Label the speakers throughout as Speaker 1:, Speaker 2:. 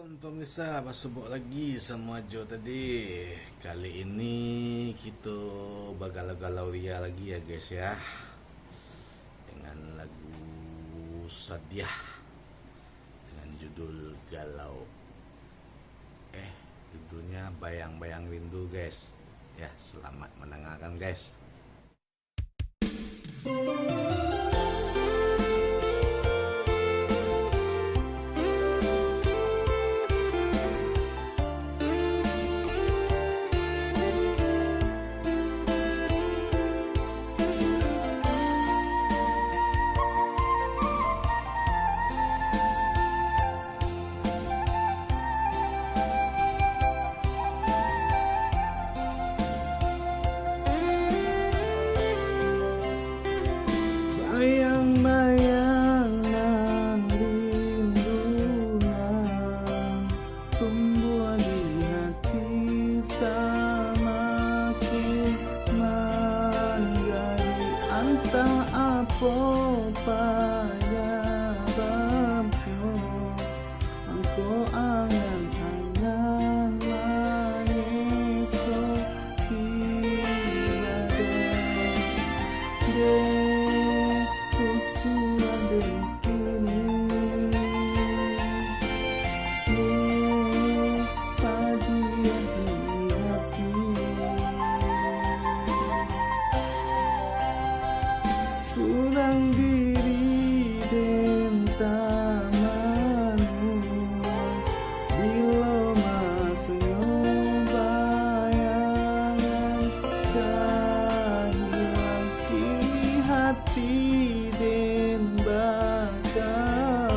Speaker 1: Pemirsa, masuk lagi sama Jo tadi. Kali ini kita bagalau-galau ria lagi ya guys ya, dengan lagu Sadiah dengan judul Galau. Judulnya Bayang-Bayang Rindu guys. Ya, selamat mendengarkan guys.
Speaker 2: Bayang-bayangan rindunan tumbuh di hati semakin menggari antah apa penyebabnya engkau angan-angan mengesok tiada surang diri dan tamanmu bila masanya bayangan kehilang kini hati dan bakal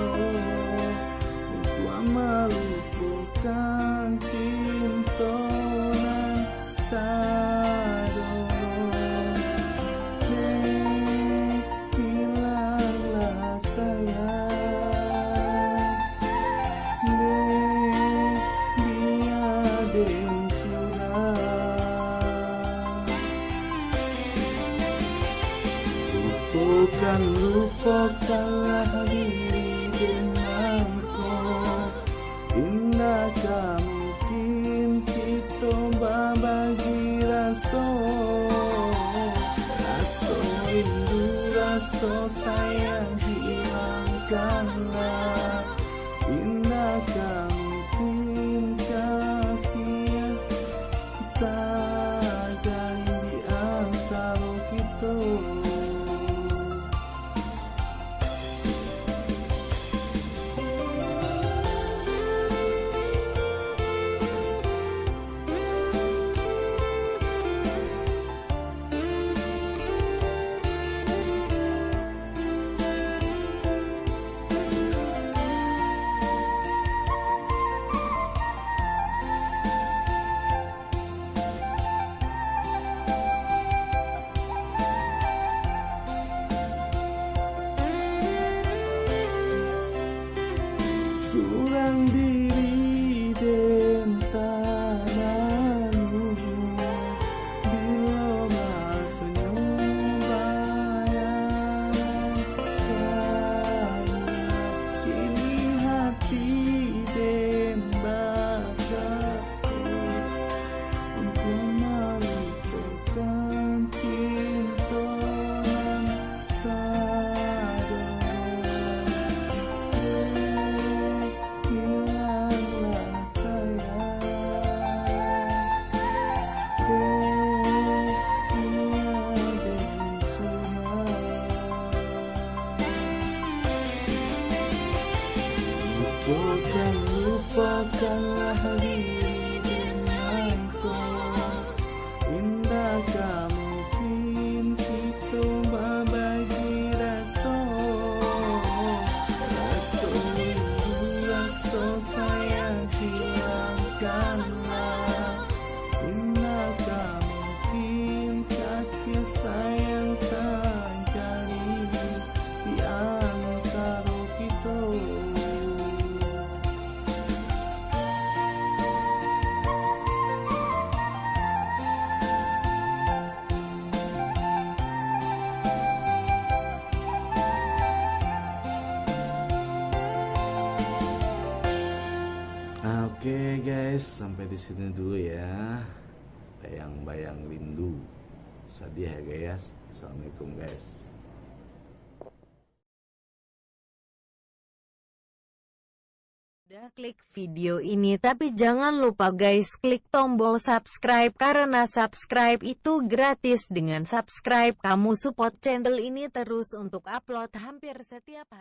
Speaker 2: untuk melupakan cinta nan tak hilanglah sayang biar dan surah lupakanlah diri denganku. Indakkah mungkin kita berbagi rasa rindu, rasa sayang hilangkanlah. Indakkah mungkin kasih tak jalin di antara kita. Surang diri dan tanganmu bila masanya bayangan kini hati dan bakatku untuk melupakan cinta nan tak hilanglah sayang dan sunah. Lupakanlah diri denganku. Indakkah mungkin kita berbagi rasa rindu, rasa sayang hilangkanlah. Indakkah mungkin kasih sayang terjalin di antara kita.
Speaker 1: guys, sampai di sini dulu ya. Bayang-bayang rindu. Sedih ya guys. Assalamualaikum guys.
Speaker 3: Udah klik video ini tapi jangan lupa guys klik tombol subscribe karena subscribe itu gratis. Dengan subscribe kamu support channel ini terus untuk upload hampir setiap hari.